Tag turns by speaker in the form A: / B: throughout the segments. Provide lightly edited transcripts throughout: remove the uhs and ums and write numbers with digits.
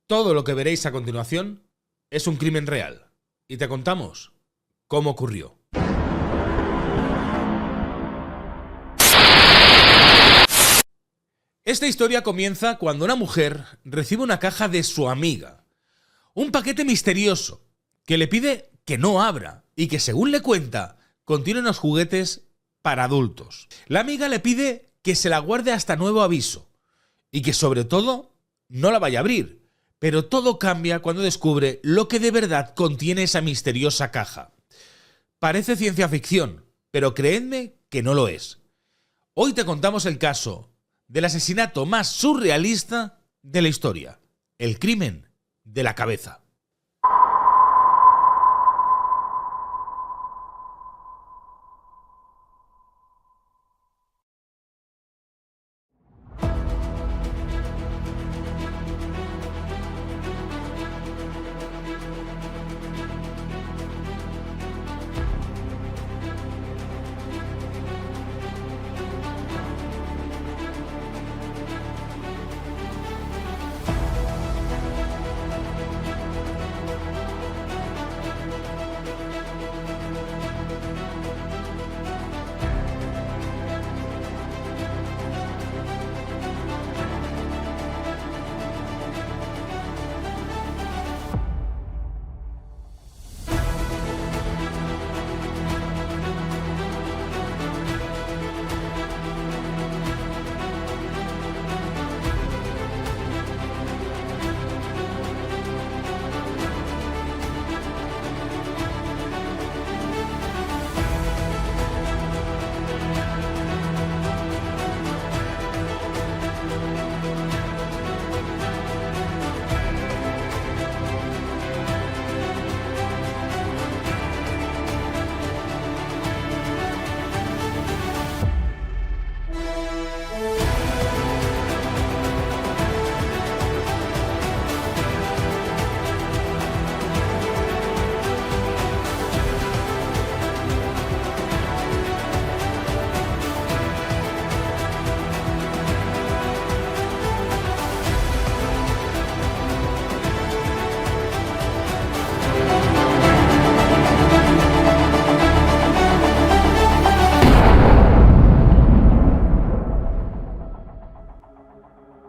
A: Todo lo que veréis a continuación es un crimen real y te contamos cómo ocurrió. Esta historia comienza cuando una mujer recibe una caja de su amiga, un paquete misterioso que le pide que no abra y que, según le cuenta, contiene unos juguetes para adultos. La amiga le pide que se la guarde hasta nuevo aviso y que, sobre todo, no la vaya a abrir. Pero todo cambia cuando descubre lo que de verdad contiene esa misteriosa caja. Parece ciencia ficción, pero creedme que no lo es. Hoy te contamos el caso del asesinato más surrealista de la historia: el crimen de la cabeza.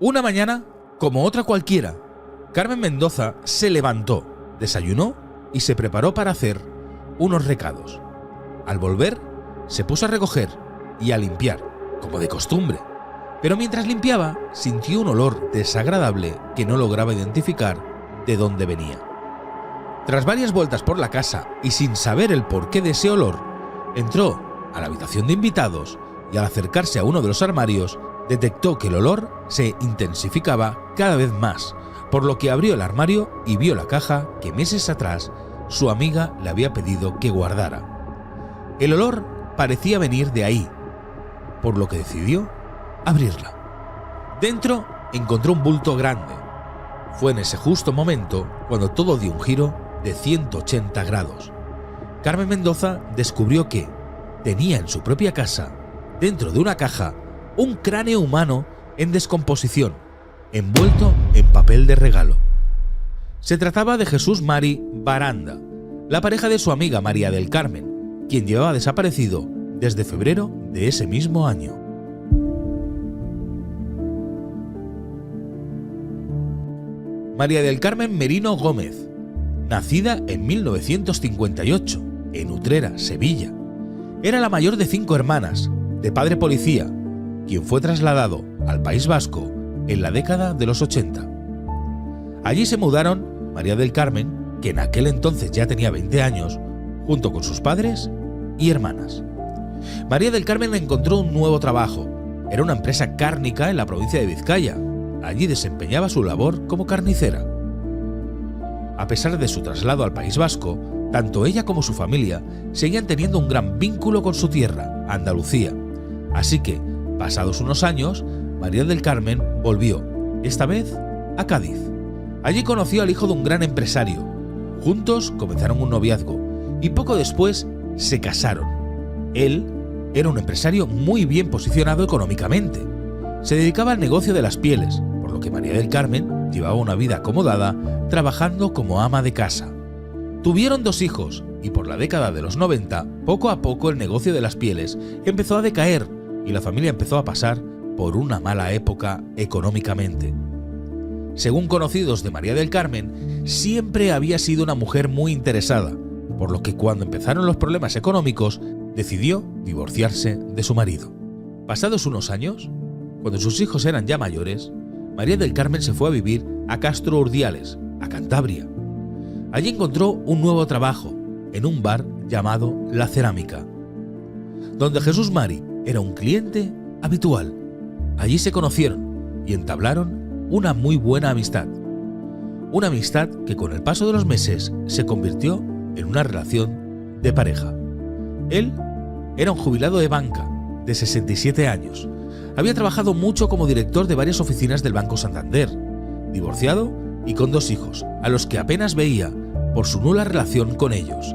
A: Una mañana, como otra cualquiera, Carmen Mendoza se levantó, desayunó y se preparó para hacer unos recados. Al volver, se puso a recoger y a limpiar, como de costumbre. Pero mientras limpiaba, sintió un olor desagradable que no lograba identificar de dónde venía. Tras varias vueltas por la casa y sin saber el porqué de ese olor, entró a la habitación de invitados y, al acercarse a uno de los armarios, detectó que el olor se intensificaba cada vez más, por lo que abrió el armario y vio la caja que meses atrás su amiga le había pedido que guardara. El olor parecía venir de ahí, por lo que decidió abrirla. Dentro encontró un bulto grande. Fue en ese justo momento cuando todo dio un giro de 180 grados. Carmen Mendoza descubrió que tenía en su propia casa, dentro de una caja, un cráneo humano en descomposición, envuelto en papel de regalo. Se trataba de Jesús Mari Baranda, la pareja de su amiga María del Carmen, quien llevaba desaparecido desde febrero de ese mismo año. María del Carmen Merino Gómez, nacida en 1958, en Utrera, Sevilla, era la mayor de 5 hermanas, de padre policía, quien fue trasladado al País Vasco en la década de los 80. Allí se mudaron María del Carmen, que en aquel entonces ya tenía 20 años, junto con sus padres y hermanas. María del Carmen encontró un nuevo trabajo. Era una empresa cárnica en la provincia de Vizcaya. Allí desempeñaba su labor como carnicera. A pesar de su traslado al País Vasco, tanto ella como su familia seguían teniendo un gran vínculo con su tierra, Andalucía. Así que, pasados unos años, María del Carmen volvió, esta vez a Cádiz. Allí conoció al hijo de un gran empresario. Juntos comenzaron un noviazgo y poco después se casaron. Él era un empresario muy bien posicionado económicamente. Se dedicaba al negocio de las pieles, por lo lo que María del Carmen llevaba una vida acomodada trabajando como ama de casa. Tuvieron 2 hijos y por la década de los 90, poco a poco el negocio de las pieles empezó a decaer y la familia empezó a pasar por una mala época económicamente. Según conocidos de María del Carmen, siempre había sido una mujer muy interesada, por lo que cuando empezaron los problemas económicos, decidió divorciarse de su marido. Pasados unos años, cuando sus hijos eran ya mayores, María del Carmen se fue a vivir a Castro Urdiales, a Cantabria. Allí encontró un nuevo trabajo, en un bar llamado La Cerámica, donde Jesús Mari era un cliente habitual. Allí se conocieron y entablaron una muy buena amistad. Una amistad que con el paso de los meses se convirtió en una relación de pareja. Él era un jubilado de banca de 67 años. Había trabajado mucho como director de varias oficinas del Banco Santander, divorciado y con 2 hijos, a los que apenas veía por su nula relación con ellos.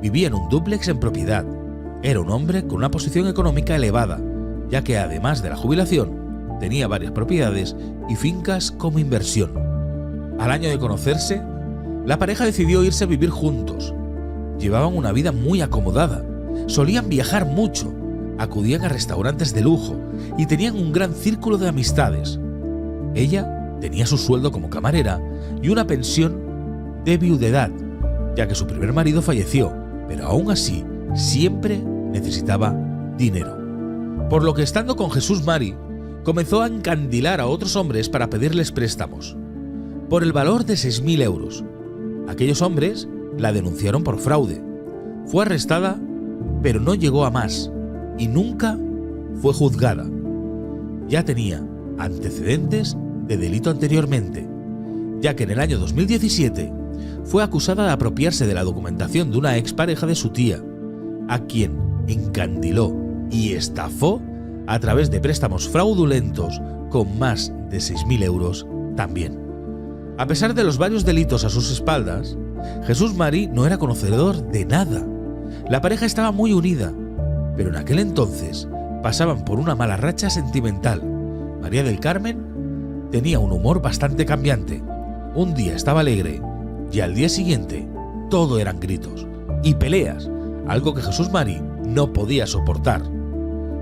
A: Vivía en un dúplex en propiedad. Era un hombre con una posición económica elevada, ya que además de la jubilación, tenía varias propiedades y fincas como inversión. Al año de conocerse, la pareja decidió irse a vivir juntos. Llevaban una vida muy acomodada, solían viajar mucho, acudían a restaurantes de lujo y tenían un gran círculo de amistades. Ella tenía su sueldo como camarera y una pensión de viudedad, ya que su primer marido falleció, pero aún así siempre necesitaba dinero. Por lo que estando con Jesús Mari, comenzó a encandilar a otros hombres para pedirles préstamos, por el valor de 6.000 euros. Aquellos hombres la denunciaron por fraude. Fue arrestada, pero no llegó a más, y nunca fue juzgada. Ya tenía antecedentes de delito anteriormente, ya que en el año 2017 fue acusada de apropiarse de la documentación de una expareja de su tía, a quien encandiló y estafó a través de préstamos fraudulentos con más de 6.000 euros también. A pesar de los varios delitos a sus espaldas, Jesús Mari no era conocedor de nada. La pareja estaba muy unida, pero en aquel entonces pasaban por una mala racha sentimental. María del Carmen tenía un humor bastante cambiante. Un día estaba alegre y al día siguiente todo eran gritos y peleas, algo que Jesús Mari no podía soportar.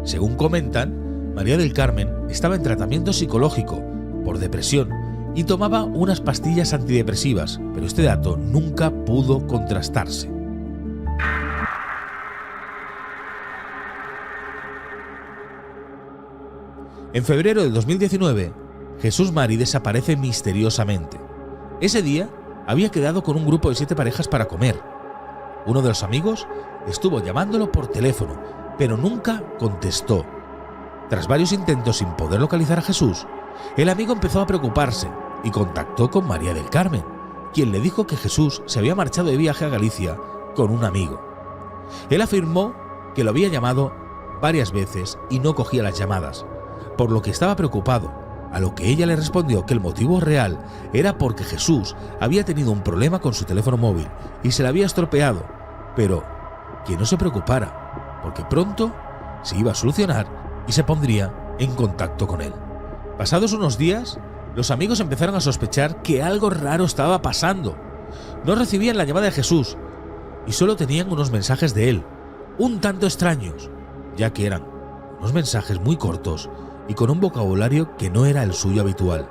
A: Según comentan, María del Carmen estaba en tratamiento psicológico por depresión y tomaba unas pastillas antidepresivas, pero este dato nunca pudo contrastarse. En febrero de 2019, Jesús Mari desaparece misteriosamente. Ese día había quedado con un grupo de 7 parejas para comer. Uno de los amigos estuvo llamándolo por teléfono, pero nunca contestó. Tras varios intentos sin poder localizar a Jesús, el amigo empezó a preocuparse y contactó con María del Carmen, quien le dijo que Jesús se había marchado de viaje a Galicia con un amigo. Él afirmó que lo había llamado varias veces y no cogía las llamadas, por lo que estaba preocupado, a lo que ella le respondió que el motivo real era porque Jesús había tenido un problema con su teléfono móvil y se le había estropeado, pero que no se preocupara, porque pronto se iba a solucionar y se pondría en contacto con él. Pasados unos días, los amigos empezaron a sospechar que algo raro estaba pasando. No recibían la llamada de Jesús y solo tenían unos mensajes de él, un tanto extraños, ya que eran unos mensajes muy cortos y con un vocabulario que no era el suyo habitual.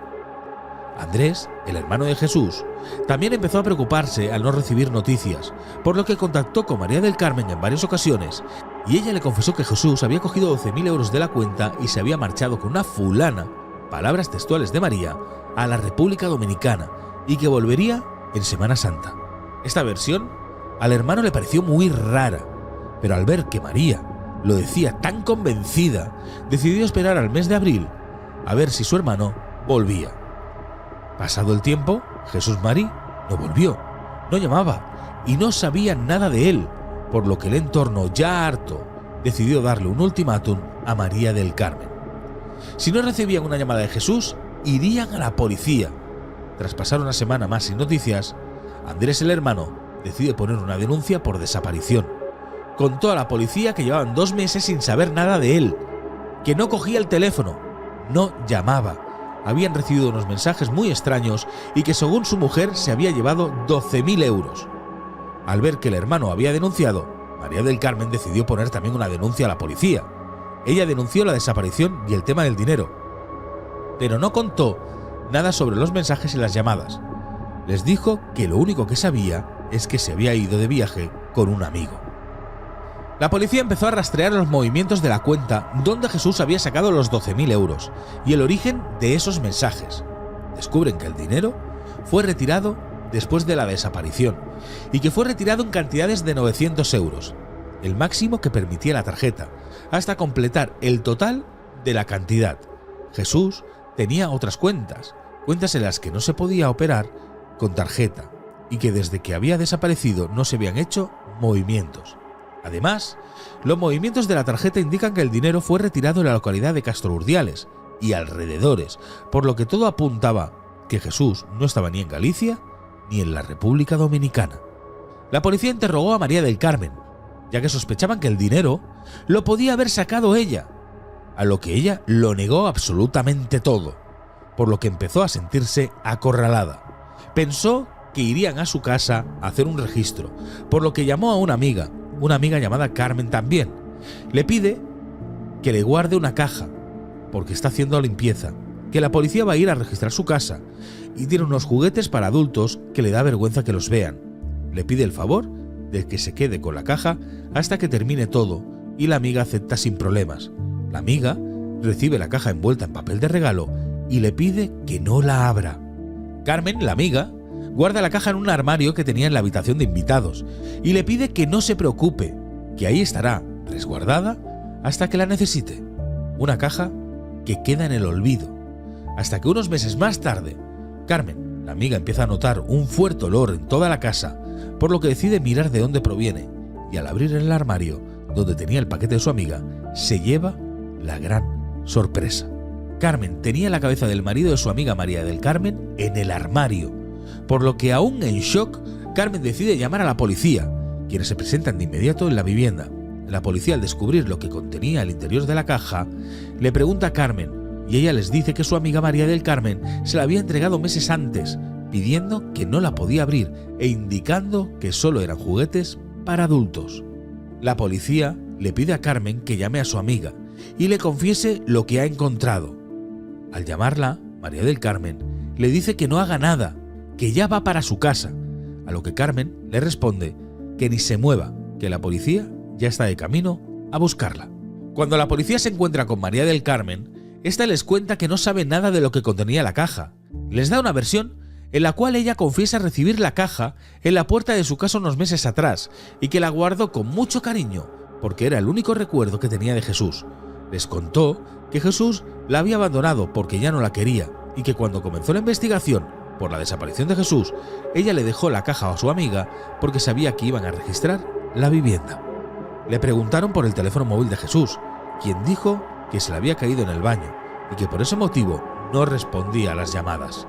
A: Andrés, el hermano de Jesús, también empezó a preocuparse al no recibir noticias, por lo que contactó con María del Carmen en varias ocasiones y ella le confesó que Jesús había cogido 12.000 euros de la cuenta y se había marchado con una fulana, palabras textuales de María, a la República Dominicana y que volvería en Semana Santa. Esta versión al hermano le pareció muy rara, pero al ver que María lo decía tan convencida, decidió esperar al mes de abril a ver si su hermano volvía. Pasado el tiempo, Jesús Mari no volvió, no llamaba y no sabía nada de él, por lo que el entorno, ya harto, decidió darle un ultimátum a María del Carmen. Si no recibían una llamada de Jesús, irían a la policía. Tras pasar una semana más sin noticias, Andrés, el hermano, decide poner una denuncia por desaparición. Contó a la policía que llevaban 2 meses sin saber nada de él, que no cogía el teléfono, no llamaba habían recibido unos mensajes muy extraños y que según su mujer se había llevado 12.000 euros. Al ver que el hermano había denunciado, María del Carmen decidió poner también una denuncia a la policía. Ella denunció la desaparición y el tema del dinero, pero no contó nada sobre los mensajes y las llamadas. Les dijo que lo único que sabía es que se había ido de viaje con un amigo. La policía empezó a rastrear los movimientos de la cuenta donde Jesús había sacado los 12.000 euros y el origen de esos mensajes. Descubren que el dinero fue retirado después de la desaparición y que fue retirado en cantidades de 900 euros, el máximo que permitía la tarjeta, hasta completar el total de la cantidad. Jesús tenía otras cuentas en las que no se podía operar con tarjeta y que desde que había desaparecido no se habían hecho movimientos. Además, los movimientos de la tarjeta indican que el dinero fue retirado en la localidad de Castro Urdiales y alrededores, por lo que todo apuntaba que Jesús no estaba ni en Galicia ni en la República Dominicana. La policía interrogó a María del Carmen, ya que sospechaban que el dinero lo podía haber sacado ella, a lo que ella lo negó absolutamente todo, por lo que empezó a sentirse acorralada. Pensó que irían a su casa a hacer un registro, por lo que llamó a una amiga llamada Carmen también. Le pide que le guarde una caja, porque está haciendo limpieza, que la policía va a ir a registrar su casa y tiene unos juguetes para adultos que le da vergüenza que los vean. Le pide el favor de que se quede con la caja hasta que termine todo y la amiga acepta sin problemas. La amiga recibe la caja envuelta en papel de regalo y le pide que no la abra. Carmen, la amiga, guarda la caja en un armario que tenía en la habitación de invitados y le pide que no se preocupe, que ahí estará resguardada hasta que la necesite. Una caja que queda en el olvido, hasta que unos meses más tarde, Carmen, la amiga, empieza a notar un fuerte olor en toda la casa, por lo que decide mirar de dónde proviene, y al abrir el armario donde tenía el paquete de su amiga, se lleva la gran sorpresa. Carmen tenía la cabeza del marido de su amiga María del Carmen en el armario, por lo que aún en shock, Carmen decide llamar a la policía, quienes se presentan de inmediato en la vivienda. La policía, al descubrir lo que contenía el interior de la caja, le pregunta a Carmen y ella les dice que su amiga María del Carmen se la había entregado meses antes, pidiendo que no la podía abrir e indicando que solo eran juguetes para adultos. La policía le pide a Carmen que llame a su amiga y le confiese lo que ha encontrado. Al llamarla, María del Carmen le dice que no haga nada, que ya va para su casa, a lo que Carmen le responde que ni se mueva, que la policía ya está de camino a buscarla. Cuando la policía se encuentra con María del Carmen, esta les cuenta que no sabe nada de lo que contenía la caja. Les da una versión en la cual ella confiesa recibir la caja en la puerta de su casa unos meses atrás y que la guardó con mucho cariño porque era el único recuerdo que tenía de Jesús. Les contó que Jesús la había abandonado porque ya no la quería y que cuando comenzó la investigación por la desaparición de Jesús, ella le dejó la caja a su amiga porque sabía que iban a registrar la vivienda. Le preguntaron por el teléfono móvil de Jesús, quien dijo que se le había caído en el baño y que por ese motivo no respondía a las llamadas.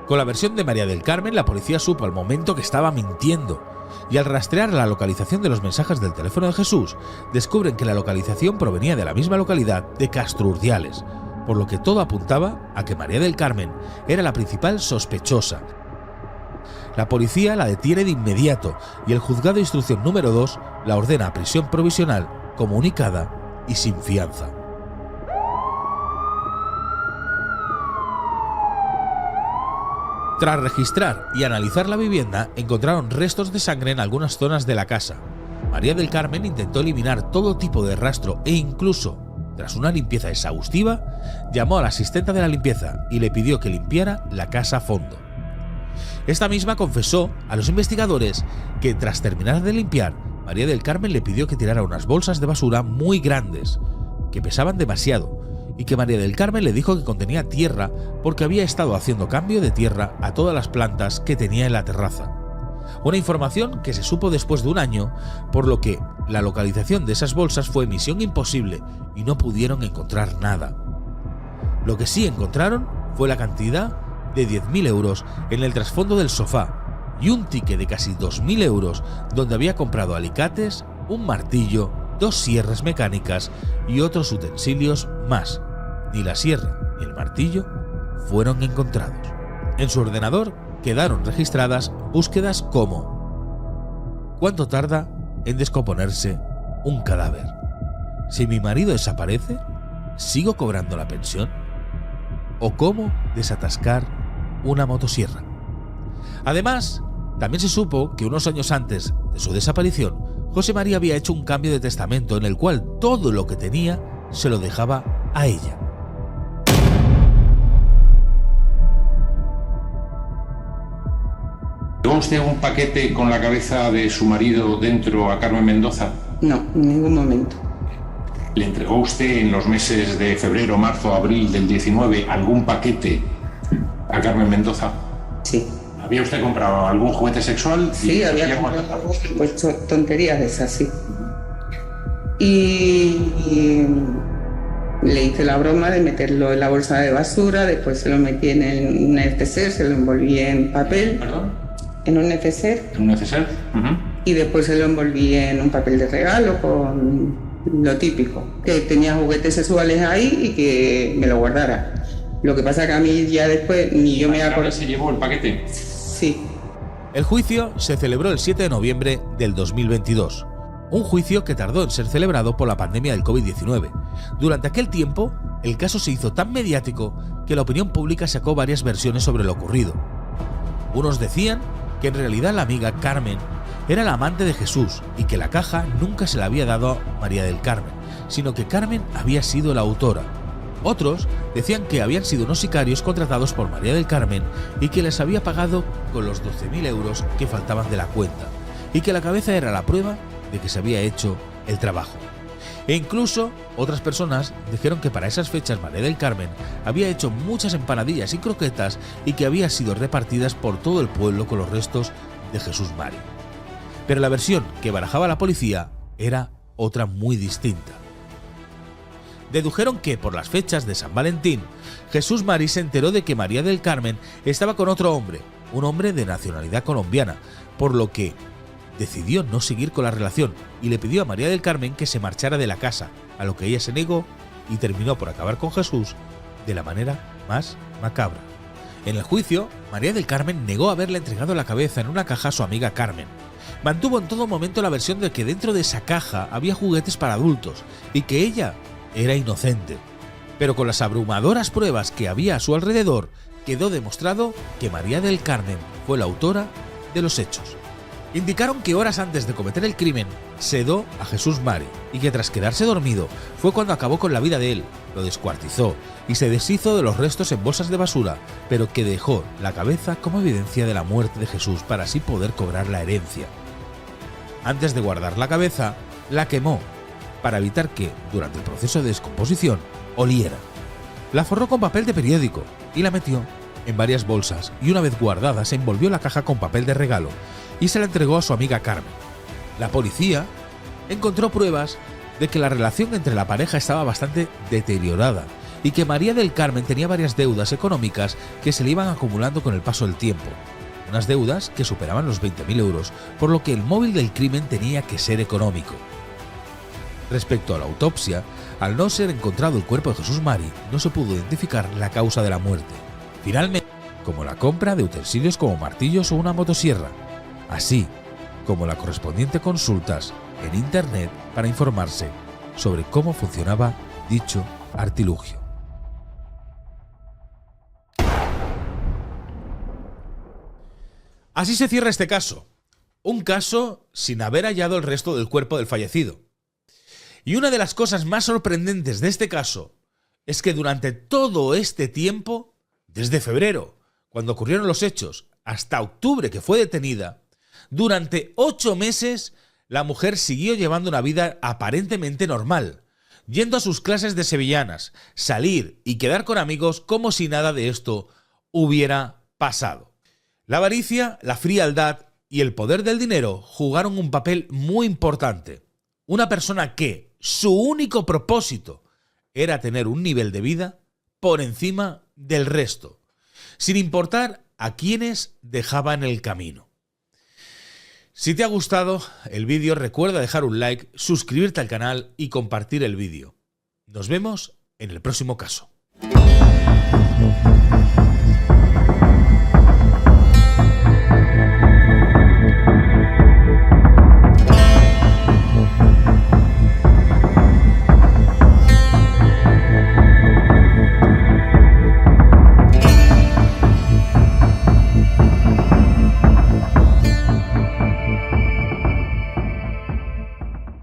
A: Con la versión de María del Carmen, la policía supo al momento que estaba mintiendo y al rastrear la localización de los mensajes del teléfono de Jesús, descubren que la localización provenía de la misma localidad de Castro Urdiales, por lo que todo apuntaba a que María del Carmen era la principal sospechosa. La policía la detiene de inmediato y el juzgado de instrucción número 2 la ordena a prisión provisional, comunicada y sin fianza. Tras registrar y analizar la vivienda, encontraron restos de sangre en algunas zonas de la casa. María del Carmen intentó eliminar todo tipo de rastro e incluso, tras una limpieza exhaustiva, llamó a la asistente de la limpieza y le pidió que limpiara la casa a fondo. Esta misma confesó a los investigadores que tras terminar de limpiar, María del Carmen le pidió que tirara unas bolsas de basura muy grandes, que pesaban demasiado, y que María del Carmen le dijo que contenía tierra porque había estado haciendo cambio de tierra a todas las plantas que tenía en la terraza. Una información que se supo después de un año, por lo que la localización de esas bolsas fue misión imposible y no pudieron encontrar nada. Lo que sí encontraron fue la cantidad de 10.000 euros en el trasfondo del sofá y un ticket de casi 2.000 euros donde había comprado alicates, un martillo, 2 sierras mecánicas y otros utensilios más. Ni la sierra ni el martillo fueron encontrados. En su ordenador quedaron registradas búsquedas como: ¿cuánto tarda en descomponerse un cadáver? Si mi marido desaparece, ¿sigo cobrando la pensión? ¿O cómo desatascar una motosierra? Además, también se supo que unos años antes de su desaparición, José María había hecho un cambio de testamento en el cual todo lo que tenía se lo dejaba a ella.
B: ¿Llevó usted un paquete con la cabeza de su marido dentro a Carmen Mendoza?
C: No, en ningún momento.
B: ¿Le entregó usted en los meses de febrero, marzo, abril del 19 algún paquete a Carmen Mendoza?
C: Sí.
B: ¿Había usted comprado algún juguete sexual?
C: Sí, había comprado pues tonterías de esas, sí. Y le hice la broma de meterlo en la bolsa de basura, después se lo metí en un neceser, se lo envolví en papel.
B: ¿Perdón?
C: En un neceser.
B: ¿En un neceser?
C: Y después se lo envolví en un papel de regalo con lo típico, que tenía juguetes sexuales ahí y que me lo guardara. Lo que pasa que a mí ya después ni yo me acordé.
B: ¿Se llevó el paquete?
C: Sí.
A: El juicio se celebró el 7 de noviembre del 2022. Un juicio que tardó en ser celebrado por la pandemia del COVID-19. Durante aquel tiempo, el caso se hizo tan mediático que la opinión pública sacó varias versiones sobre lo ocurrido. Unos decían que en realidad la amiga Carmen era la amante de Jesús y que la caja nunca se la había dado a María del Carmen, sino que Carmen había sido la autora. Otros decían que habían sido unos sicarios contratados por María del Carmen y que les había pagado con los 12.000 euros que faltaban de la cuenta, y que la cabeza era la prueba de que se había hecho el trabajo. E incluso otras personas dijeron que para esas fechas María del Carmen había hecho muchas empanadillas y croquetas y que había sido repartidas por todo el pueblo con los restos de Jesús Mari. Pero la versión que barajaba la policía era otra muy distinta. Dedujeron que por las fechas de San Valentín, Jesús Mari se enteró de que María del Carmen estaba con otro hombre, un hombre de nacionalidad colombiana, por lo que decidió no seguir con la relación y le pidió a María del Carmen que se marchara de la casa, a lo que ella se negó y terminó por acabar con Jesús de la manera más macabra. En el juicio, María del Carmen negó haberle entregado la cabeza en una caja a su amiga Carmen. Mantuvo en todo momento la versión de que dentro de esa caja había juguetes para adultos y que ella era inocente. Pero con las abrumadoras pruebas que había a su alrededor, quedó demostrado que María del Carmen fue la autora de los hechos. Indicaron que horas antes de cometer el crimen, sedó a Jesús Mari y que tras quedarse dormido fue cuando acabó con la vida de él, lo descuartizó y se deshizo de los restos en bolsas de basura, pero que dejó la cabeza como evidencia de la muerte de Jesús para así poder cobrar la herencia. Antes de guardar la cabeza, la quemó para evitar que, durante el proceso de descomposición, oliera. La forró con papel de periódico y la metió en varias bolsas y una vez guardada se envolvió la caja con papel de regalo y se la entregó a su amiga Carmen. La policía encontró pruebas de que la relación entre la pareja estaba bastante deteriorada y que María del Carmen tenía varias deudas económicas que se le iban acumulando con el paso del tiempo. Unas deudas que superaban los 20.000 euros, por lo que el móvil del crimen tenía que ser económico. Respecto a la autopsia, al no ser encontrado el cuerpo de Jesús Mari, no se pudo identificar la causa de la muerte. Finalmente, como la compra de utensilios como martillos o una motosierra, así como la correspondiente consultas en internet para informarse sobre cómo funcionaba dicho artilugio. Así se cierra este caso. Un caso sin haber hallado el resto del cuerpo del fallecido. Y una de las cosas más sorprendentes de este caso es que durante todo este tiempo, desde febrero, cuando ocurrieron los hechos, hasta octubre que fue detenida, durante 8 meses la mujer siguió llevando una vida aparentemente normal, yendo a sus clases de sevillanas, salir y quedar con amigos como si nada de esto hubiera pasado. La avaricia, la frialdad y el poder del dinero jugaron un papel muy importante. Una persona que su único propósito era tener un nivel de vida por encima del resto, sin importar a quienes dejaba en el camino. Si te ha gustado el vídeo, recuerda dejar un like, suscribirte al canal y compartir el vídeo. Nos vemos en el próximo caso.